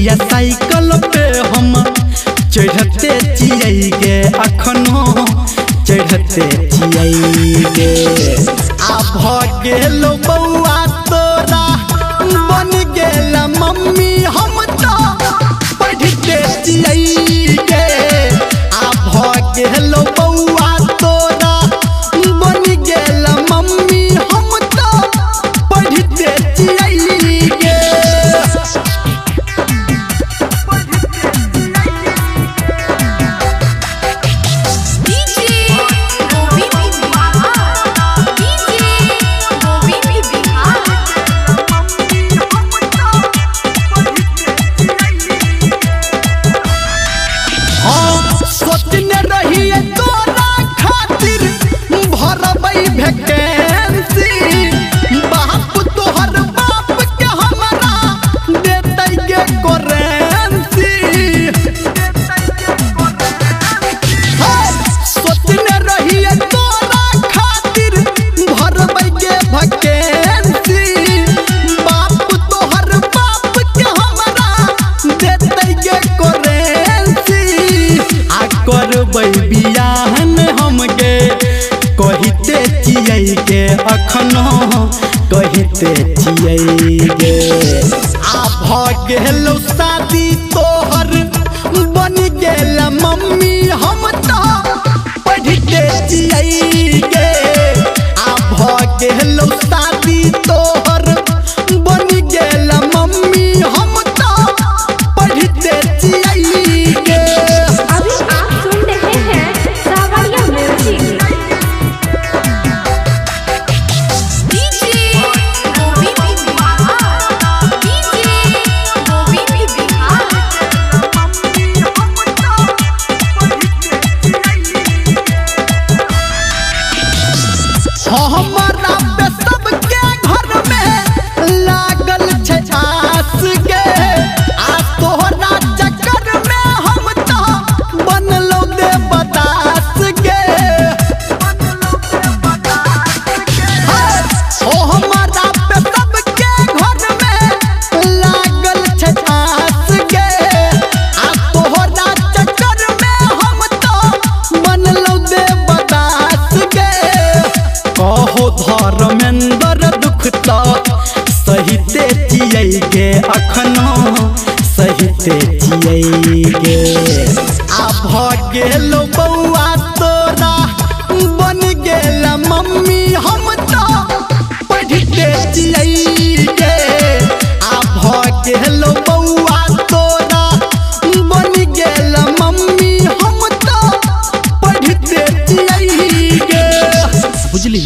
बिया साइकिल पे हम चढ़ते चियै गे अखनो चढ़ते चियै गे आ गेलो बउआ तोरा बन गेल मम्मी हम तो पढ़ते चियै गे आ गेलो बउआ तोरा बन गेल मम्मी हम तो पढ़ते चियै गे। सोचने रहिए तोरा खातिर भरबै वैकेंसी बाप तोहर बाप के हमरा देतै गे करेंसी। सोचने रहिए तोरा खातिर भरबै गे वैकेंसी बाप तोहर बाप के हमरा देतै गे करेंसी। करबै बियाहन हम गे कहिते चियै गे अखनो कहिते चियै गे आ गेलो शादी तोहर बन गेल मम्मी हम तो पढ़ते चियै गे आ गेलो शादी तोहर बन गेल मम्मी हम तो पढ़ते चियै गे। हमारा पे सबके घर में लागल छै आस गे आ तोहरा चक्कर में हम तो बनलो देवदास गे। हमारा पे सबके घर में लागल छै आस गे आ तोहरा चक्कर में हम तो बनलो देवदास गे। कहो धर्मेंद्र दुख तो सहिते चियै गे अखनो सहिते चियै गे आ गेलो बउआ तोरा बन गेल मम्मी हम तो पढ़ते चियै गे आ गेलो बउआ तोरा बन गेल मम्मी हम तो पढ़ते चियै गे। बुझली?